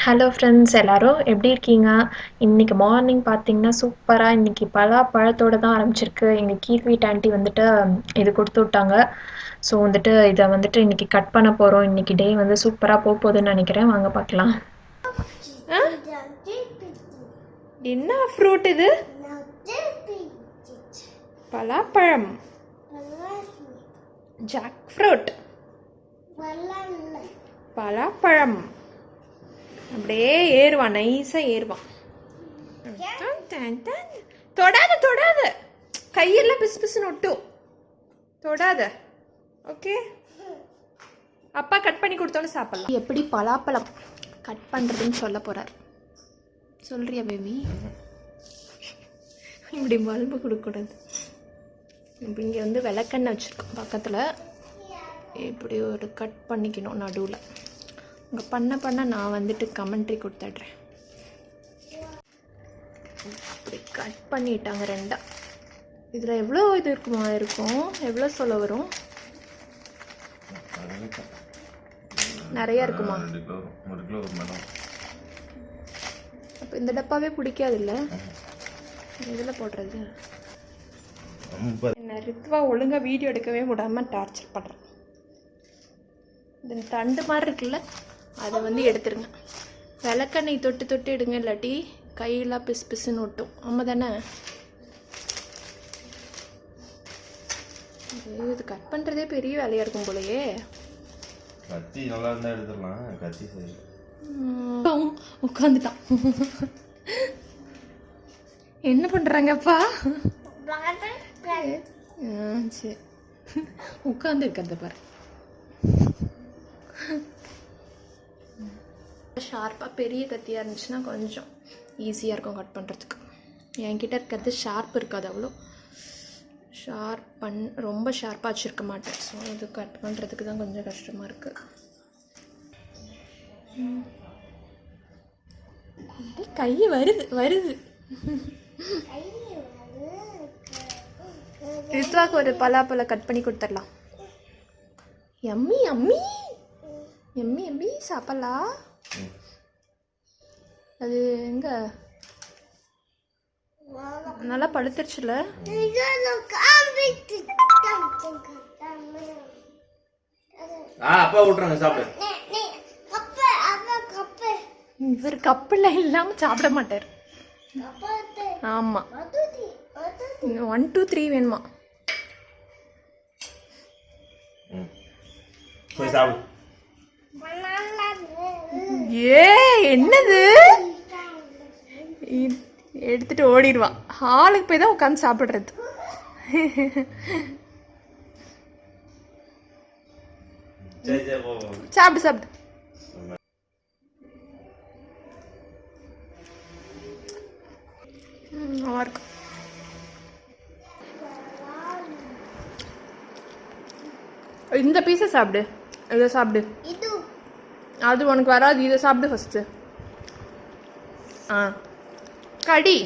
Hello friends எல்லாரும் எப்படி இருக்கீங்க? இன்னைக்கு மார்னிங் பார்த்தீங்கன்னா சூப்பராக இன்னைக்கு பலாப்பழத்தோட தான் ஆரம்பிச்சிருக்கு. எங்கள் கீழ் வீட்டு ஆண்டி வந்துட்டு இது கொடுத்து விட்டாங்க. ஸோ வந்துட்டு இதை வந்துட்டு இன்னைக்கு கட் பண்ண போகிறோம். இன்னைக்கு டே வந்து சூப்பராக போகுதுன்னு நினைக்கிறேன். வாங்க பார்க்கலாம். என்ன ஃப்ரூட் இது? பலாப்பழம், ஜாக் ஃப்ரூட், பலாப்பழம். அப்படியே ஏறுவான், நைஸாக ஏறுவான். தொடாத தொடாத, கையெல்லாம் பிசு பிசுன்னு ஒட்டும். தொடாத. ஓகே, அப்பா கட் பண்ணி கொடுத்தோன்னு சாப்பிடலாம். எப்படி பலாப்பழம் கட் பண்ணுறதுன்னு சொல்ல போகிறார். சொல்கிறியா பேபி? இப்படி பல்பு கொடுக்கக்கூடாது. இப்போ இங்கே வந்து விளக்கெண்ணெய் வச்சுருக்கோம் பக்கத்தில். இப்படி ஒரு கட் பண்ணிக்கணும் நடுவில். இங்கே பண்ண நான் வந்துட்டு கமெண்ட்ரி கொடுத்துட்றேன். அப்படி கட் பண்ணிட்டாங்க ரெண்டா. இதில் எவ்வளோ இது இருக்கும்? எவ்வளோ சொல்ல வரும்? நிறையா இருக்குமா? அப்போ இந்த டப்பாவே பிடிக்காது இல்லை? இதில் போடுறது என்ன? ரித்வா ஒழுங்காக வீடியோ எடுக்கவே விடாமல் டார்ச்சர் பண்ணுறேன். இந்த தண்டு மாதிரி இருக்குல்ல, அதை வந்து எடுத்துருங்க. விளக்கெண்ணெய் தொட்டு தொட்டு எடுங்க, இல்லாட்டி கையெல்லாம் பிசு பிசுன்னு ஒட்டும். ஆமாம் தானே? இது கட் பண்ணுறதே பெரிய வேலையாக இருக்கும் போலயே. கத்தி நல்லா இருந்தால் எடுத்துடலாம். கத்தி சரி உட்காந்துட்டான். என்ன பண்ணுறாங்கப்பா? சரி, உட்காந்து இருக்கிறத பாரு. ஷார்ப்பாக பெரிய கத்தியாக இருந்துச்சுன்னா கொஞ்சம் ஈஸியாக இருக்கும் கட் பண்ணுறதுக்கு. என்கிட்ட இருக்கிறது ஷார்ப் இருக்காது, அவ்வளோ ரொம்ப ஷார்ப்பாக வச்சுருக்க மாட்டேன். ஸோ இது கட் பண்ணுறதுக்கு தான் கொஞ்சம் கஷ்டமாக இருக்குது. கை வருது. ரித்வாக்கு ஒரு பலாப்பழம் கட் பண்ணி கொடுத்துடலாம். எம்மி எம்மி எம்மி எம்மி சாப்பிடலாம். அது எங்க நல்லா பழுத்துருச்சுல. இவர் கப்பில் இல்லாம சாப்பிட மாட்டார். ஆமா, 1 2 3 வேணுமா? ஏ என்னது? எடுத்துட்டு ஓடிடுவான். ஹாலுக்கு போய் தான் உட்காந்து சாப்பிடுறது. சாப்பிடு. நல்லா இருக்கும். இந்த பீஸை சாப்பிடு. இதை சாப்பிடு. அது உனக்கு வராது. இதை சாப்பிடு ஃபஸ்ட்டு. கடி.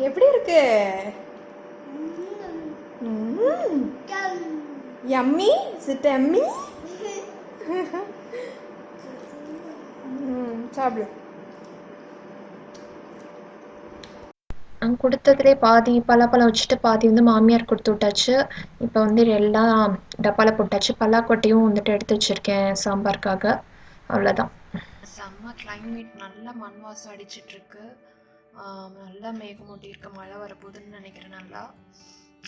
எப்படி இருக்கு? யம்மி? Is it yummy? சாப்பிடு. கொடுத்ததுலே பாதி பலாப்பழம் வச்சுட்டு பாதி வந்து மாமியார் கொடுத்து விட்டாச்சு. இப்போ வந்து எல்லாம் டப்பால போட்டாச்சு. பலாக்கொட்டையும் வந்துட்டு எடுத்து வச்சுருக்கேன் சாம்பாருக்காக. அவ்வளோதான். செம்ம கிளைமேட், நல்லா மண் வாசம் அடிச்சிட்ருக்கு. நல்லா மேகமூட்டி இருக்க, மழை வரப்போகுதுன்னு நினைக்கிறேன். நல்லா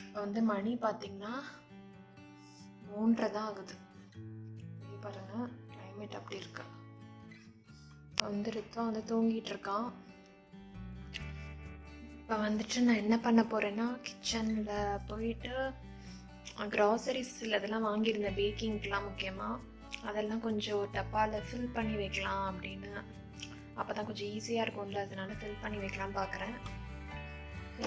இப்போ வந்து மணி பார்த்திங்கன்னா 3:30 தான் ஆகுது. பாருங்கள், கிளைமேட் அப்படி இருக்கு. வந்து ரித்வா வந்து தூங்கிட்டு இருக்கான். இப்போ வந்துட்டு நான் என்ன பண்ண போகிறேன்னா, கிச்சனில் போயிட்டு க்ராசரிஸ் இதெல்லாம் வாங்கியிருந்தேன் பேக்கிங்க்கெலாம் முக்கியமாக. அதெல்லாம் கொஞ்சம் டப்பாவில் ஃபில் பண்ணி வைக்கலாம் அப்படின்னு. அப்போ தான் கொஞ்சம் ஈஸியாக இருக்கும்ல, அதனால ஃபில் பண்ணி வைக்கலான்னு பார்க்குறேன்.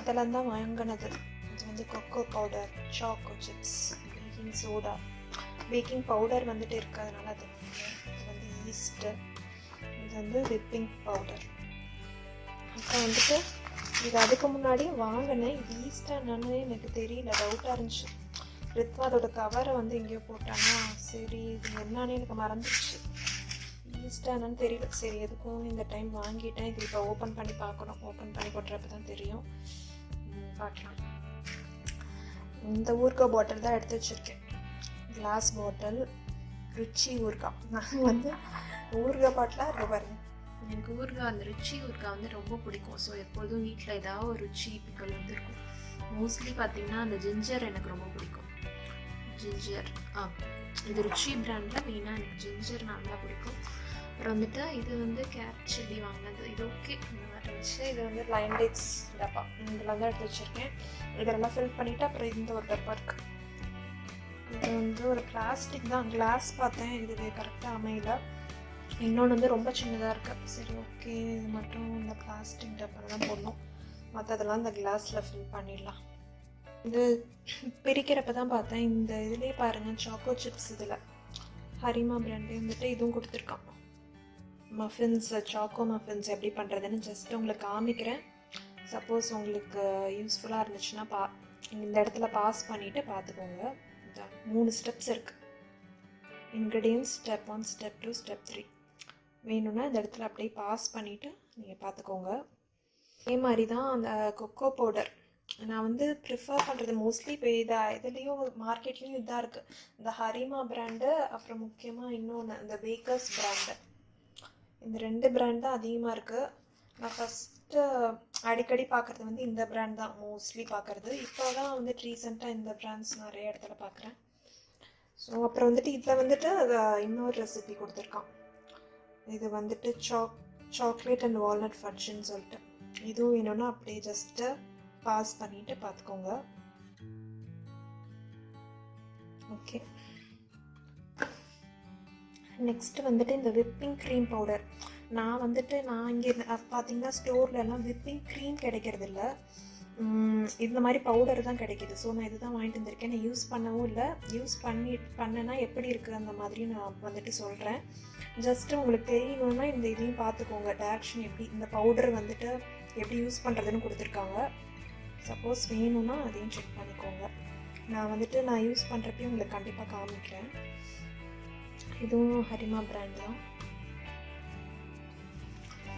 இதெல்லாம் தான் வாங்கினது. இது வந்து cocoa powder, choco chips, baking soda, baking powder வந்துட்டு இருக்குது, அதனால அது. இது வந்து ஈஸ்ட்டு, இது வந்து விப்பிங் பவுடர். அப்புறம் வந்துட்டு இது அதுக்கு முன்னாடியே வாங்கினேன். இது ஈஸ்ட்டாக என்னன்னு எனக்கு தெரியல, டவுட்டாக இருந்துச்சு. ரித்வா அதோட கவரை வந்து எங்கேயோ போட்டானா, சரி இது என்னன்னு எனக்கு மறந்துடுச்சு, ஈஸ்டானு தெரியல. சரி எதுக்கும் இந்த டைம் வாங்கிட்டேன். இது இப்போ ஓப்பன் பண்ணி பார்க்கணும். ஓப்பன் பண்ணி போட்டுறப்ப தான் தெரியும். பார்க்கலாம். இந்த ஊறுகாய் பாட்டில் தான் எடுத்து வச்சுருக்கேன், கிளாஸ் பாட்டில், ருச்சி ஊறுகாய். நான் வந்து ஊறுகாய் பாட்டிலாக இருக்க பாருங்க. எனக்கு ஊறுகாய், அந்த ருச்சி ஊறுகாய் வந்து ரொம்ப பிடிக்கும். ஸோ எப்பொழுதும் வீட்டில் ஏதாவது ஒரு ருச்சி பிக்கல் வந்து இருக்கும். மோஸ்ட்லி பார்த்தீங்கன்னா அந்த ஜிஞ்சர் எனக்கு ரொம்ப பிடிக்கும். ஜிஞ்சர் இது ருச்சி பிராண்டில் மெயினாக எனக்கு ஜிஞ்சர் நல்லா பிடிக்கும். அப்புறம் வந்துட்டு இது வந்து கேரட் சில்லி வாங்கினது, இது ஓகே இருந்துச்சு. இது வந்து லைன் டேட்ஸ் டப்பா, இதில் தான் எடுத்து வச்சுருக்கேன். இதெல்லாம் ஃபில் பண்ணிவிட்டு அப்புறம் இந்த ஒரு டப்பா இருக்குது. இது வந்து ஒரு பிளாஸ்டிக் தான், கிளாஸ் பார்த்தேன், இது கரெக்டாக அமையல. இன்னொன்று வந்து ரொம்ப சின்னதாக இருக்குது. சரி ஓகே, இது மட்டும் இந்த பிளாஸ்டிக் டப்பாவில் தான் போடணும், மற்றதெல்லாம் இந்த கிளாஸில் ஃபில் பண்ணிடலாம். இது பிரிக்கிறப்ப தான் பார்த்தேன், இந்த இதுலேயே பாருங்கள் சாக்கோ சிப்ஸ், இதில் ஹரிமா பிராண்டே வந்துட்டு இதுவும் கொடுத்துருக்கான். மஃபின்ஸ், சாக்கோ மஃபின்ஸ் எப்படி பண்ணுறதுன்னு ஜஸ்ட் உங்களுக்கு காமிக்கிறேன். சப்போஸ் உங்களுக்கு யூஸ்ஃபுல்லாக இருந்துச்சுன்னா இந்த இடத்துல பாஸ் பண்ணிவிட்டு பார்த்துக்கோங்க. 3 ஸ்டெப்ஸ் இருக்குது. Ingredients step 1, step 2, step 3. வேணும்னா இந்த இடத்துல அப்படியே பாஸ் பண்ணிவிட்டு நீங்கள் பார்த்துக்கோங்க. அதே மாதிரி தான் அந்த கொக்கோ பவுடர் நான் வந்து ப்ரிஃபர் பண்ணுறது மோஸ்ட்லி இப்போ இதுலேயும் மார்க்கெட்லேயும் இதாக இருக்குது. இந்த ஹரிமா பிராண்டு, அப்புறம் முக்கியமாக இன்னொன்று இந்த பேக்கர்ஸ் பிராண்டு. இந்த 2 பிராண்ட் தான் அதிகமாக இருக்குது. நான் ஃபஸ்ட்டு அடிக்கடி பார்க்குறது வந்து இந்த பிராண்ட் தான் மோஸ்ட்லி பார்க்குறது. இப்போ தான் வந்துட்டு ரீசெண்டாக இந்த பிராண்ட்ஸ் நிறைய இடத்துல பார்க்குறேன். ஸோ அப்புறம் வந்துட்டு இதில் வந்துட்டு இன்னொரு ரெசிபி கொடுத்துருக்கான். இது வந்துட்டு சாக்லேட் அண்ட் வால்நட் ஃபட்ஜுன்னு சொல்லிட்டு, இதுவும் வேணும்னா அப்படியே ஜஸ்ட்டு பாஸ் பண்ணிவிட்டு பார்த்துக்கோங்க. ஓகே, நெக்ஸ்ட்டு வந்துட்டு இந்த விப்பிங் க்ரீம் பவுடர். நான் இங்கே பார்த்தீங்கன்னா ஸ்டோர்லலாம் விப்பிங் க்ரீம் கிடைக்கிறது இல்லை, இந்த மாதிரி பவுடர் தான் கிடைக்கிது. ஸோ நான் இது தான் வாங்கிட்டு வந்திருக்கேன். நான் யூஸ் பண்ணவும் இல்லை. யூஸ் பண்ணனா எப்படி இருக்குது அந்த மாதிரி நான் வந்துட்டு சொல்கிறேன். ஜஸ்ட்டு உங்களுக்கு தெரியணுன்னா இந்த இதையும் பார்த்துக்கோங்க, டேரக்ஷன் எப்படி, இந்த பவுடர் வந்துட்டு எப்படி யூஸ் பண்ணுறதுன்னு கொடுத்துருக்காங்க. சப்போஸ் வேணும்னா அதையும் செக் பண்ணிக்கோங்க. நான் யூஸ் பண்ணுறப்பையும் உங்களுக்கு கண்டிப்பாக காமிக்கிறேன். இதுவும் ஹரிமா பிராண்ட் தான்.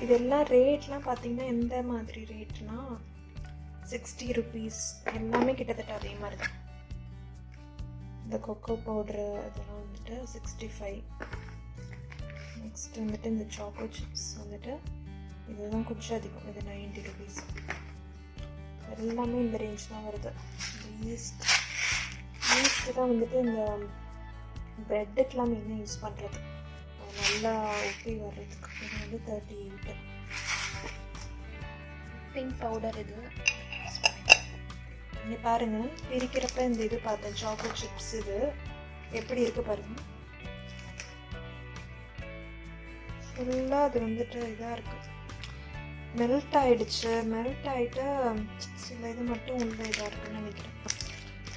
இதெல்லாம் ரேட்லாம் பார்த்தீங்கன்னா எந்த மாதிரி ரேட்னா 60 rupees, எல்லாமே கிட்டத்தட்ட அதே மாதிரி தான். இந்த கொக்கோ பவுட்ரு இதெல்லாம் வந்துட்டு 65. நெக்ஸ்ட் வந்துட்டு இந்த சாக்கோ சிப்ஸ் வந்துட்டு இதுதான் கொஞ்சம் அதிகம், இது 90 rupees. எல்லாமே இந்த ரேஞ்ச் தான் வருது. ஈஸ்ட் தான் வந்துட்டு இந்த ப்ரெட்டுக்கெலாம் மெயினாக யூஸ் பண்ணுறது, நல்லா உப்பி வர்றதுக்கு. இது வந்து 38. பிங்க் பவுடர் இது. இங்கே பாருங்கள், பிரிக்கிறப்ப இந்த இது பார்த்தேன் சாக்கோ சிப்ஸ், இது எப்படி இருக்குது பாருங்கள். ஃபுல்லாக அது வந்துட்டு இதாக இருக்குது, மெல்ட் ஆகிடுச்சு. மெல்ட் ஆகிட்டு சில இது மட்டும் உள்ள இதாக இருக்குன்னு நினைக்கிறேன்.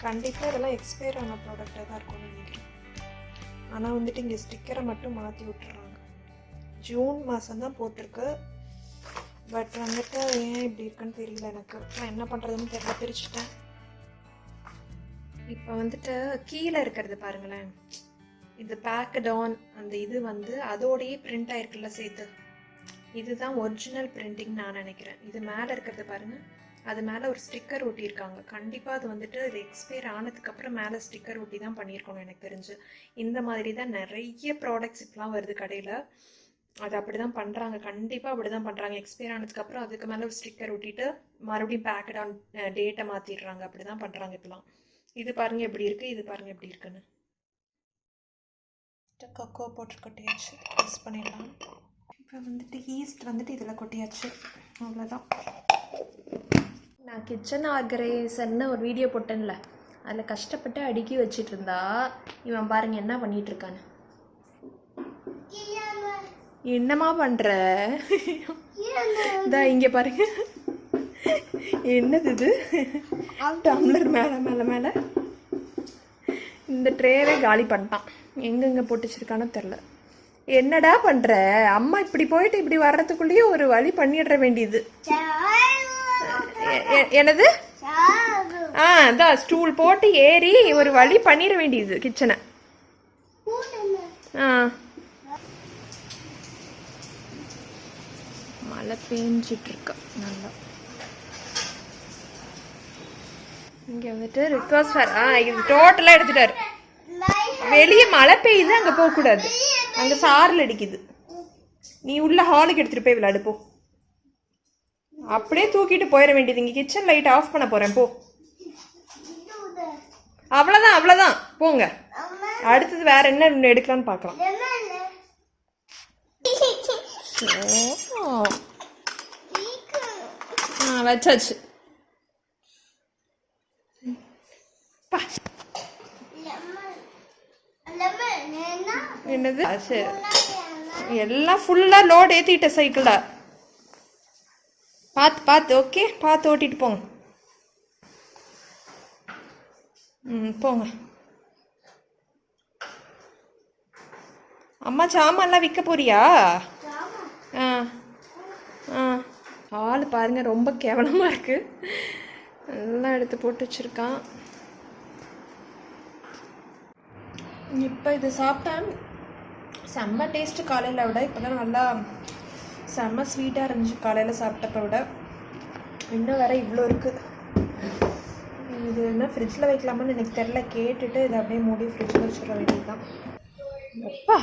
கண்டிப்பாக இதெல்லாம் எக்ஸ்பயர் ஆன ப்ராடக்டாக தான் இருக்கும்னு நினைக்கிறேன். ஆனால் வந்துட்டு இங்கே ஸ்டிக்கரை மட்டும் மாற்றி விட்டுறாங்க. ஜூன் மாதம் தான் போட்டிருக்கு, பட் வந்துட்டு ஏன் இப்படி இருக்குன்னு தெரியல எனக்கு. நான் என்ன பண்ணுறதுன்னு தெரியல, பிரிச்சுட்டேன். இப்போ வந்துட்டு கீழே இருக்கிறது பாருங்களேன், இது பேக்கட் ஆன் அந்த இது வந்து அதோடையே பிரிண்ட் ஆயிருக்குல்ல சேர்த்து, இதுதான் ஒரிஜினல் பிரிண்டிங் நான் நினைக்கிறேன். இது மேலே இருக்கிறது பாருங்கள், அது மேலே ஒரு ஸ்டிக்கர் ஒட்டியிருக்காங்க. கண்டிப்பாக அது வந்துட்டு இது எக்ஸ்பயர் ஆனதுக்கப்புறம் மேலே ஸ்டிக்கர் ஒட்டி தான் பண்ணியிருக்கணும் எனக்கு தெரிஞ்சு. இந்த மாதிரி தான் நிறைய ப்ராடக்ட்ஸ் இப்போலாம் வருது கடையில், அது அப்படி தான் பண்ணுறாங்க. கண்டிப்பாக அப்படி தான் பண்ணுறாங்க. எக்ஸ்பயர் ஆனதுக்கப்புறம் அதுக்கு மேலே ஒரு ஸ்டிக்கர் ஒட்டிட்டு மறுபடியும் பேக்கட் ஆன் டேட்டை மாற்றிடுறாங்க. அப்படி தான் பண்ணுறாங்க இப்போலாம். இது பாருங்கள் எப்படி இருக்குது, இது பாருங்கள் எப்படி இருக்குன்னு. கொக்கோ பவுடர் கொட்டியாச்சு, யூஸ் பண்ணிடலாம். இப்போ வந்துட்டு ஈஸ்ட் வந்துட்டு இதில் கொட்டியாச்சு, அவ்வளோதான். நான் கிச்சன் ஆர்கனைசர்னு ஒரு வீடியோ போட்டேன்ல, அதில் கஷ்டப்பட்டு அடுக்கி வச்சிட்டு இருந்தா இவன் பாருங்க என்ன பண்ணிட்டு இருக்கான்னு. என்னம்மா பண்ற? இதா இங்கே பாருங்க, என்னது இது, டம்ளர் மேலே மேலே மேலே இந்த ட்ரேவே காலி பண்ணிட்டான். எங்கெங்கே போட்டு வச்சிருக்கானோ தெரில. என்னடா பண்ணுற? அம்மா இப்படி போயிட்டு இப்படி வர்றதுக்குள்ளேயே ஒரு வழி பண்ணிடுற வேண்டியது. என்னது? அதான் ஸ்டூல் போட்டு ஏறி ஒரு வழி பண்ணிட வேண்டியது கிச்சனை. மழை பெஞ்சிட்டு இருக்கா நல்லா. இங்க வந்துட்டு ரிக்வஸ்ட் இது டோட்டலா எடுத்துட்டாரு. வெளியே மழை பெய்யுது, அங்க போக கூடாது, அங்க சாரல் அடிக்குது. நீ உள்ள ஹாலுக்கு எடுத்துட்டு போய் விளையாடு போ. அப்படியே தூக்கிட்டு போயிட வேண்டியது. இங்க கிச்சன் லைட் ஆஃப் பண்ண போறேன் போ. அவ்வளவுதான் அவ்வளவுதான் போங்க. அடுத்தது வேற என்ன எடுக்கலாம்னு பாக்கலாம். வச்சாச்சு. என்னது? எல்லாம் ஃபுல்லா லோட் ஏத்திட்ட சைக்கிள. பார்த்து பார்த்து ஓகே, பார்த்து ஓட்டிட்டு போங்க. போங்க. அம்மா சாமான்லாம் விற்க போறியா? ஆள் பாருங்க ரொம்ப கேவலமா இருக்கு. எல்லாம் எடுத்து போட்டு வச்சிருக்கான். இப்போ இது சாப்பிட்டேன், செம்ம டேஸ்ட்டு. காலையில் விட இப்போ தான் நல்லா செம்ம ஸ்வீட்டாக இருந்துச்சு காலையில் சாப்பிட்டப்ப விட. இன்னும் வேற இவ்வளோ இருக்குது. இது என்ன ஃப்ரிட்ஜில் வைக்கலாமான்னு எனக்கு தெரில. கேட்டுட்டு இதை அப்படியே மூடி ஃப்ரிட்ஜில் வச்சுட வேண்டியது தான். அப்பா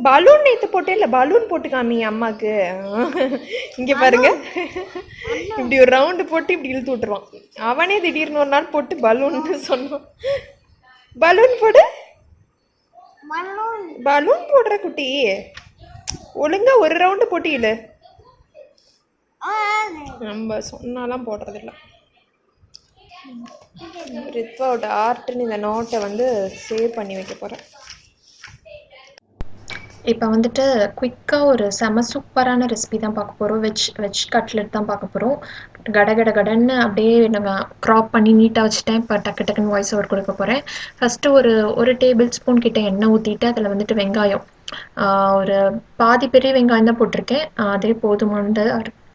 பலூன் நேற்று போட்டே இல்லை, பலூன் போட்டு காமி அம்மாவுக்கு. இங்கே பாருங்க, இப்படி ஒரு ரவுண்டு போட்டு இப்படி இழுத்து விட்டுருவான். அவனே திடீர்னு ஒரு நாள் போட்டு பலூன்னு சொன்னான். பலூன் போடு, பலூன் போடுற குட்டி, ஒழுங்கா ஒரு ரவுண்டு போட்டு இழு. நம்ம சொன்னாலாம் போடுறதில்ல. ரித்வாவோட ஆர்ட்னு இந்த நோட்டை வந்து சேவ் பண்ணி வைக்க போகிறேன். இப்போ வந்துட்டு குயிக்காக ஒரு செம சூப்பரான ரெசிபி தான் பார்க்க போகிறோம். வெஜ் கட்லெட் தான் பார்க்க போகிறோம். கடன்னு அப்படியே நம்ம க்ராப் பண்ணி நீட்டாக வச்சுட்டேன். இப்போ டக்குன்னு வாய்ஸ் ஓவர் கொடுக்க போகிறேன். ஃபஸ்ட்டு ஒரு டேபிள் ஸ்பூன் கிட்ட எண்ணெய் ஊற்றிட்டு அதில் வந்துட்டு வெங்காயம், ஒரு பாதி பெரிய வெங்காயம் தான் போட்டிருக்கேன், அதே போதுமானது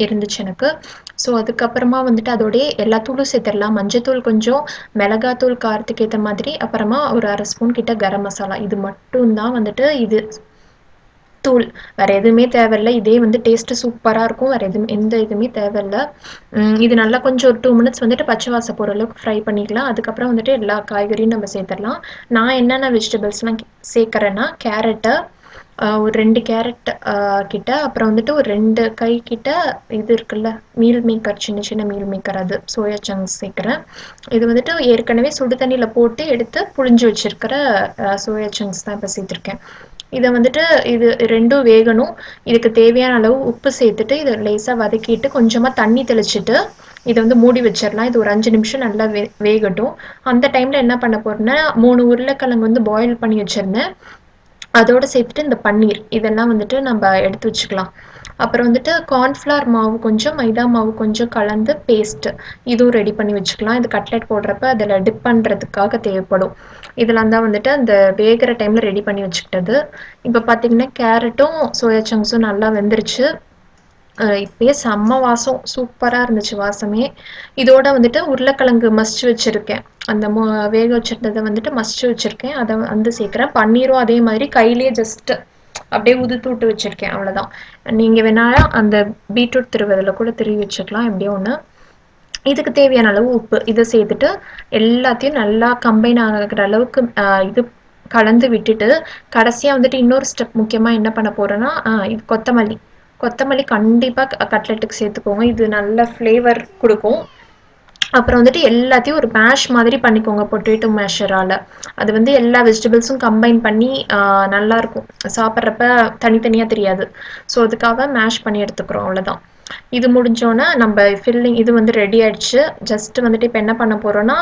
இருந்துச்சு எனக்கு. ஸோ அதுக்கப்புறமா வந்துட்டு அதோடைய எல்லா தூளும் சேர்த்துடலாம். மஞ்சத்தூள் கொஞ்சம், மிளகாத்தூள் காரத்துக்கு ஏற்ற மாதிரி, அப்புறமா ஒரு 1/2 ஸ்பூன் கிட்ட கரம் மசாலா. இது மட்டும்தான் வந்துட்டு இது தூள், வேறு எதுவுமே தேவையில்லை. இதே வந்து டேஸ்ட்டு சூப்பராக இருக்கும். வேறு எந்த இதுவுமே தேவையில்லை. இது நல்லா கொஞ்சம் ஒரு 2 மினிட்ஸ் வந்துட்டு பச்சை வாசம் போகிற அளவுக்கு ஃப்ரை பண்ணிக்கலாம். அதுக்கப்புறம் வந்துட்டு எல்லா காய்கறியும் நம்ம சேர்த்துடலாம். நான் என்னென்ன வெஜிடபிள்ஸ்லாம் சேர்க்குறேன்னா, கேரட்டு, ஒரு 2 கேரட் கிட்ட, அப்புறம் வந்துட்டு ஒரு 2 கை கிட்ட இது இருக்குல்ல மீல் மேக்கர், சின்ன மீல் மேக்கர், அது சோயா சங்க்ஸ் சேர்க்குறேன். இது வந்துட்டு ஏற்கனவே சுடு தண்ணியில் போட்டு எடுத்து புழிஞ்சு வச்சுருக்கிற சோயா சங்க்ஸ் தான் இப்போ சேர்த்துருக்கேன். இதை வந்துட்டு இது ரெண்டும் வேகணும். இதுக்கு தேவையான அளவு உப்பு சேர்த்துட்டு இதை லேசாக வதக்கிட்டு கொஞ்சமாக தண்ணி தெளிச்சுட்டு இதை வந்து மூடி வச்சிடலாம். இது ஒரு 5 நிமிஷம் நல்லா வேகட்டும். அந்த டைமில் என்ன பண்ண போகிறேன்னா, 3 உருளைக்கிழங்கு வந்து பாயில் பண்ணி வச்சுருந்தேன், அதோடு சேர்த்துட்டு இந்த பன்னீர் இதெல்லாம் வந்துட்டு நம்ம எடுத்து வச்சுக்கலாம். அப்புறம் வந்துட்டு கார்ன்ஃப்ளவர் மாவு கொஞ்சம், மைதா மாவு கொஞ்சம் கலந்து பேஸ்ட்டு இதுவும் ரெடி பண்ணி வச்சுக்கலாம். இது கட்லெட் போடுறப்ப அதில் டிப் பண்ணுறதுக்காக தேவைப்படும். இதெல்லாம் தான் வந்துட்டு அந்த வேகிற டைமில் ரெடி பண்ணி வச்சுக்கிட்டது. இப்போ பார்த்திங்கன்னா கேரட்டும் சோயா சங்க்ஸும் நல்லா வெந்துருச்சு. இப்போயே செம்ம வாசம், சூப்பராக இருந்துச்சு வாசமே. இதோட வந்துட்டு உருளைக்கிழங்கு மசிச்சு வச்சுருக்கேன், அந்த வேக வச்சுருந்ததை வந்துட்டு மசிச்சு வச்சுருக்கேன், அதை வந்து சேர்க்குறேன். பன்னீரும் அதே மாதிரி கையிலேயே ஜஸ்ட்டு அப்படியே உதுத்து விட்டு வச்சுருக்கேன், அவ்வளோதான். நீங்கள் வேணாலும் அந்த பீட்ரூட் திருவதில் கூட திருவி வச்சுக்கலாம், எப்படியோ ஒன்று. இதுக்கு தேவையான அளவு உப்பு இதை சேர்த்துட்டு எல்லாத்தையும் நல்லா கம்பைன் ஆகிற அளவுக்கு இது கலந்து விட்டுட்டு, கடைசியாக வந்துட்டு இன்னொரு ஸ்டெப் முக்கியமாக என்ன பண்ண போகிறேன்னா, இது கொத்தமல்லி கண்டிப்பாக கட்லெட்டுக்கு சேர்த்துக்கோங்க. இது நல்ல ஃப்ளேவர் கொடுக்கும். அப்புறம் வந்துட்டு எல்லாத்தையும் ஒரு மேஷ் மாதிரி பண்ணிக்கோங்க, பொட்டேட்டோ மேஷரால். அது வந்து எல்லா வெஜிடபிள்ஸும் கம்பைன் பண்ணி நல்லாயிருக்கும், சாப்பிட்றப்ப தனித்தனியாக தெரியாது. ஸோ அதுக்காக மேஷ் பண்ணி எடுத்துக்கிறோம், அவ்வளோதான். இது முடிஞ்சோன்னா நம்ம ஃபில்லிங் இது வந்து ரெடி ஆகிடுச்சு. ஜஸ்ட்டு வந்துட்டு இப்போ என்ன பண்ண போகிறோன்னா,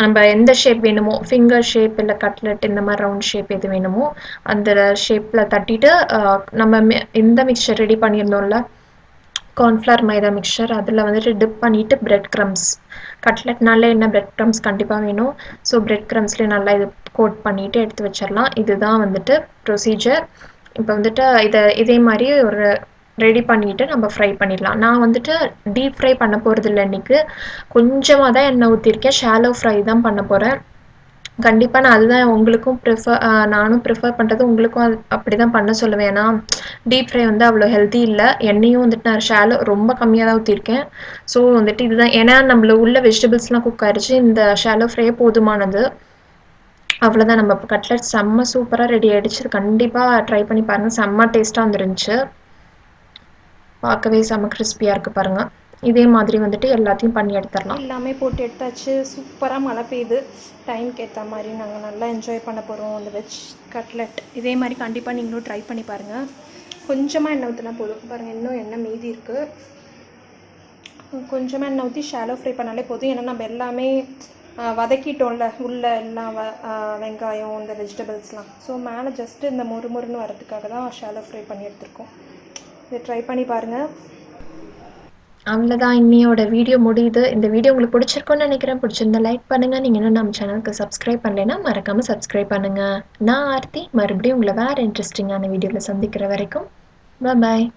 நம்ம எந்த ஷேப் வேணுமோ, ஃபிங்கர் ஷேப் இல்லை கட்லெட் இந்த மாதிரி ரவுண்ட் ஷேப் எது வேணுமோ அந்த ஷேப்பில் தட்டிட்டு, நம்ம இந்த மிக்சர் ரெடி பண்ணியிருந்தோம்ல கார்ன்ஃப்ளவர் மைதா மிக்சர், அதில் வந்துட்டு டிப் பண்ணிவிட்டு பிரெட் க்ரம்ஸ், கட்லெட்னாலே என்ன பிரெட் க்ரம்ஸ் கண்டிப்பாக வேணும். ஸோ பிரெட் க்ரம்ஸ்லேயே நல்லா இது கோட் பண்ணிவிட்டு எடுத்து வச்சிடலாம். இதுதான் வந்துட்டு ப்ரொசீஜர். இப்போ வந்துட்டு இதே மாதிரி ஒரு ரெடி பண்ணிவிட்டு நம்ம ஃப்ரை பண்ணிடலாம். நான் வந்துட்டு டீப் ஃப்ரை பண்ண போகிறதில்ல இன்றைக்கி. கொஞ்சமாக தான் எண்ணெய் ஊற்றிருக்கேன். ஷாலோ ஃப்ரை தான் பண்ண போகிறேன். கண்டிப்பாக நான் அதுதான் உங்களுக்கும் நானும் ப்ரிஃபர் பண்ணுறது, உங்களுக்கும் அப்படி தான் பண்ண சொல்லுவேன். ஏன்னா டீப் ஃப்ரை வந்து அவ்வளோ ஹெல்த்தி இல்லை. எண்ணெயும் வந்துட்டு நான் ஷாலோ ரொம்ப கம்மியாக தான் ஊற்றிருக்கேன். ஸோ வந்துட்டு இதுதான், ஏன்னா நம்மள உள்ள வெஜிடபிள்ஸ்லாம் குக் ஆயிடுச்சு. இந்த ஷாலோ ஃப்ரையே போதுமானது. அவ்வளோதான், நம்ம கட்லெட் செம்ம சூப்பராக ரெடி ஆகிடுச்சு. கண்டிப்பாக ட்ரை பண்ணி பாருங்கள். செம்ம டேஸ்ட்டாக வந்துருந்துச்சு. பார்க்கவே செம்ம கிறிஸ்பியாக இருக்குது பாருங்கள். இதே மாதிரி வந்துட்டு எல்லாத்தையும் பண்ணி எடுத்துடலாம். எல்லாமே போட்டு எடுத்தாச்சு. சூப்பராக மழை பெய்யுது. டைம்க்கு ஏற்ற மாதிரி நாங்கள் நல்லா என்ஜாய் பண்ண போகிறோம் அந்த வெஜ் கட்லெட். இதே மாதிரி கண்டிப்பாக நீங்களும் ட்ரை பண்ணி பாருங்கள். கொஞ்சமாக எண்ணெய் ஊற்றினா போதும். பாருங்கள், இன்னும் எண்ணெய் மீதி இருக்குது. கொஞ்சமாக எண்ணெய் ஊற்றி ஷாலோ ஃப்ரை பண்ணாலே போதும். ஏன்னா நம்ம எல்லாமே வதக்கிட்டோம்ல உள்ள எல்லாம் வெங்காயம் இந்த வெஜிடபிள்ஸ்லாம். ஸோ மேலே ஜஸ்ட்டு இந்த மொறுமொறுன்னு வரதுக்காக தான் ஷாலோ ஃப்ரை பண்ணி எடுத்துருக்கோம். இதை ட்ரை பண்ணி பாருங்கள். அவ்வளோதான், இன்னையோட வீடியோ முடியுது. இந்த வீடியோ உங்களுக்கு பிடிச்சிருக்குன்னு நினைக்கிறேன். பிடிச்சிருந்தா லைக் பண்ணுங்கள். நீங்கள் இன்னும் நம்ம சேனலுக்கு சப்ஸ்கிரைப் பண்ணலைன்னா மறக்காமல் சப்ஸ்கிரைப் பண்ணுங்கள். நான் ஆர்த்தி, மறுபடியும் உங்களை வேறு இன்ட்ரெஸ்டிங்கான வீடியோவில் சந்திக்கிற வரைக்கும் பாய்.